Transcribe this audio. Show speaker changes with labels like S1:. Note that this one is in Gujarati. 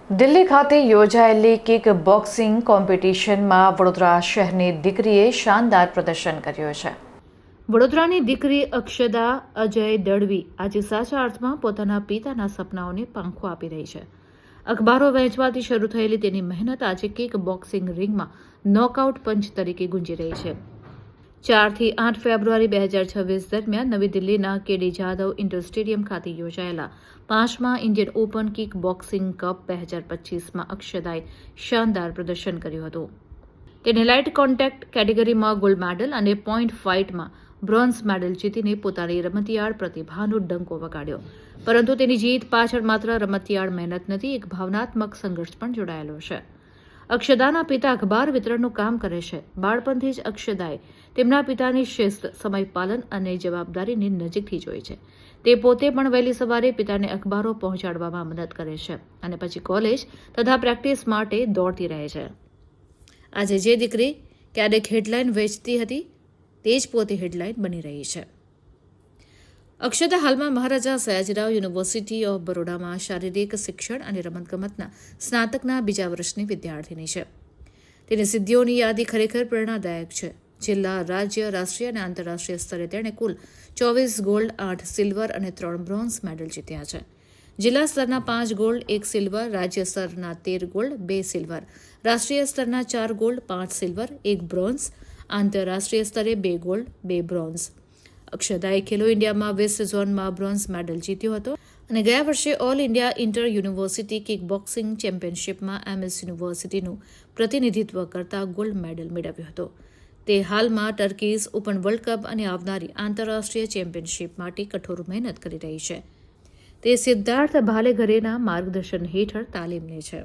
S1: દિલ્હી ખાતે યોજાયેલી કિક બોક્સિંગ કોમ્પિટિશનમાં વડોદરા શહેરની દીકરીએ શાનદાર પ્રદર્શન કર્યું છે. વડોદરાની દીકરી અક્ષદા અજય દળવી આજે સાચા અર્થમાં પોતાના પિતાના સપનાઓને પાંખો આપી રહી છે. અખબારો વહેંચવાથી શરૂ થયેલી તેની મહેનત આજે કિક બોક્સિંગ રિંગમાં નોકઆઉટ પંચ તરીકે ગુંજી રહી છે. 4 થી 8 ફેબ્રુઆરી 2026 દરમિયાન નવી દિલ્હીના કેડી જાદવ ઇન્ડોર સ્ટેડિયમ ખાતે યોજાયેલા 5મા Indian open kick boxing cup 2025માં અક્ષદાએ શાનદાર પ્રદર્શન કર્યું હતું. તેને લાઇટ કોન્ટેક્ટ કેટેગરીમાં ગોલ્ડ મેડલ અને પોઇન્ટ ફાઇટમાં બ્રોન્ઝ મેડલ જીતીને પોતાની રમતિયાળ પ્રતિભાનો ડંકો વગાડ્યો. પરંતુ તેની જીત પાછળ માત્ર રમતિયાળ મહેનત નથી, એક ભાવનાત્મક સંઘર્ષ પણ જોડાયેલો છે. અક્ષદાના પિતા અખબાર વિતરણનું કામ કરે છે. બાળપણથી જ અક્ષદાએ તેમના પિતાની શિસ્ત, સમયપાલન અને જવાબદારીને નજીકથી જોઈ છે. તે પોતે પણ વહેલી સવારે પિતાને અખબારો પહોંચાડવામાં મદદ કરે છે અને પછી કોલેજ તથા પ્રેક્ટિસ માટે દોડતી રહે છે. આજે જે દીકરી ક્યારેક હેડલાઇન વેચતી હતી તે જ પોતે હેડલાઇન બની રહી છે. અક્ષદા હાલમાં મહારાજા સયાજીરાવ યુનિવર્સિટી ઓફ બરોડામાં શારીરિક શિક્ષણ અને રમતગમતના સ્નાતકના બીજા વર્ષની વિદ્યાર્થીની છે. તેની સિદ્ધિઓની યાદી ખરેખર પ્રેરણાદાયક છે. જિલ્લા, રાજ્ય, રાષ્ટ્રીય અને આંતરરાષ્ટ્રીય સ્તરે તેણે કુલ 24 ગોલ્ડ, 8 સિલ્વર અને 3 બ્રોન્ઝ મેડલ જીત્યા છે. જિલ્લા સ્તરના 5 ગોલ્ડ, 1 સિલ્વર, રાજ્ય સ્તરના 13 ગોલ્ડ, 2 સિલ્વર, રાષ્ટ્રીય સ્તરના 4 ગોલ્ડ, 5 સિલ્વર, 1 બ્રોન્ઝ, આંતરરાષ્ટ્રીય સ્તરે 2 ગોલ્ડ, 2 બ્રોન્ઝ. અક્ષદાએ ખેલો ઇન્ડિયામાં વેસ્ટ ઝોનમાં બ્રોન્ઝ મેડલ જીત્યો હતો અને ગયા વર્ષે all India inter university kick boxing ચેમ્પિયનશિપમાં MS યુનિવર્સિટીનું પ્રતિનિધિત્વ કરતા ગોલ્ડ મેડલ મેળવ્યો હતો. તે હાલમાં ટર્કીઝ ઓપન વર્લ્ડ કપ અને આવનારી આંતરરાષ્ટ્રીય ચેમ્પિયનશિપ માટે કઠોર મહેનત કરી રહી છે. તે સિદ્ધાર્થ ભાલેઘરેના માર્ગદર્શન હેઠળ તાલીમ લે છે.